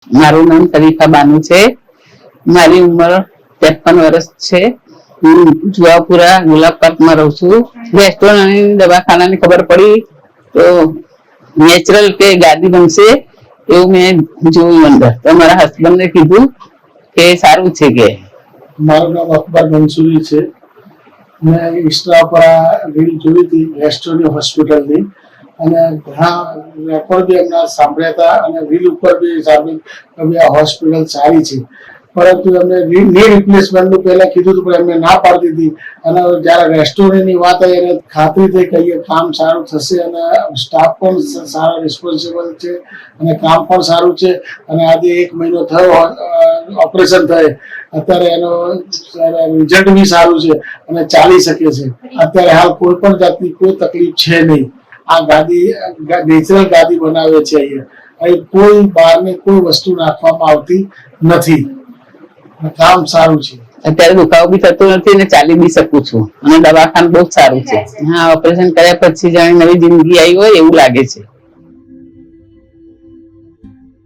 મારું નામ શરીફા બાનુ છે. મારી ઉંમર 53 વર્ષ છે. હું જુવાપુરા ગુલાબ પાર્કમાં રહું છું. રેસ્ટોરન્ટ દવાખાનાની ખબર પડી તો નેચરલ કે ગાદી બનશે એવું મેં જોયું અંદર, તો મારા હસબન્ડને કીધું કે સારું છે કે. મારું નામ અકબર મંસૂરી છે. મેં ઇન્સ્ટા પર રીલ જોઈ હતી રેસ્ટોરન્ટ હોસ્પિટલની, અને ઘણા રેકોર્ડ બી એમના સાંભળ્યા હતા અને રીલ ઉપર બી સાંભળ્યું કે આ હોસ્પિટલ સારી છે. પરંતુ એમને ની રિપ્લેસમેન્ટનું પહેલાં કીધું હતું પણ એમને ના પાડી દીધી. અને જ્યારે રેસ્ટોરન્ટની વાત આવી એને ખાતરી થઈ કે કામ સારું થશે અને સ્ટાફ પણ સારા રિસ્પોન્સિબલ છે અને કામ પણ સારું છે. અને આજે 1 મહિનો થયો ઓપરેશન થાય, અત્યારે એનો રિઝલ્ટ બી સારું છે અને ચાલી શકે છે. અત્યારે હાલ કોઈ પણ જાતની કોઈ તકલીફ છે નહીં. આ ગાદી નેચરલ ગાદી બનાવે છે. અહીં કોઈ બહારની કોઈ વસ્તુ નાખવામાં આવતી નથી. કામ સારું છે. અત્યારે દુખાવો બી થતો નથી અને ચાલી બી શકું છું અને દવાખાનું બહુ સારું છે. હા, ઓપરેશન કર્યા પછી જાણે નવી જિંદગી આવી હોય એવું લાગે છે.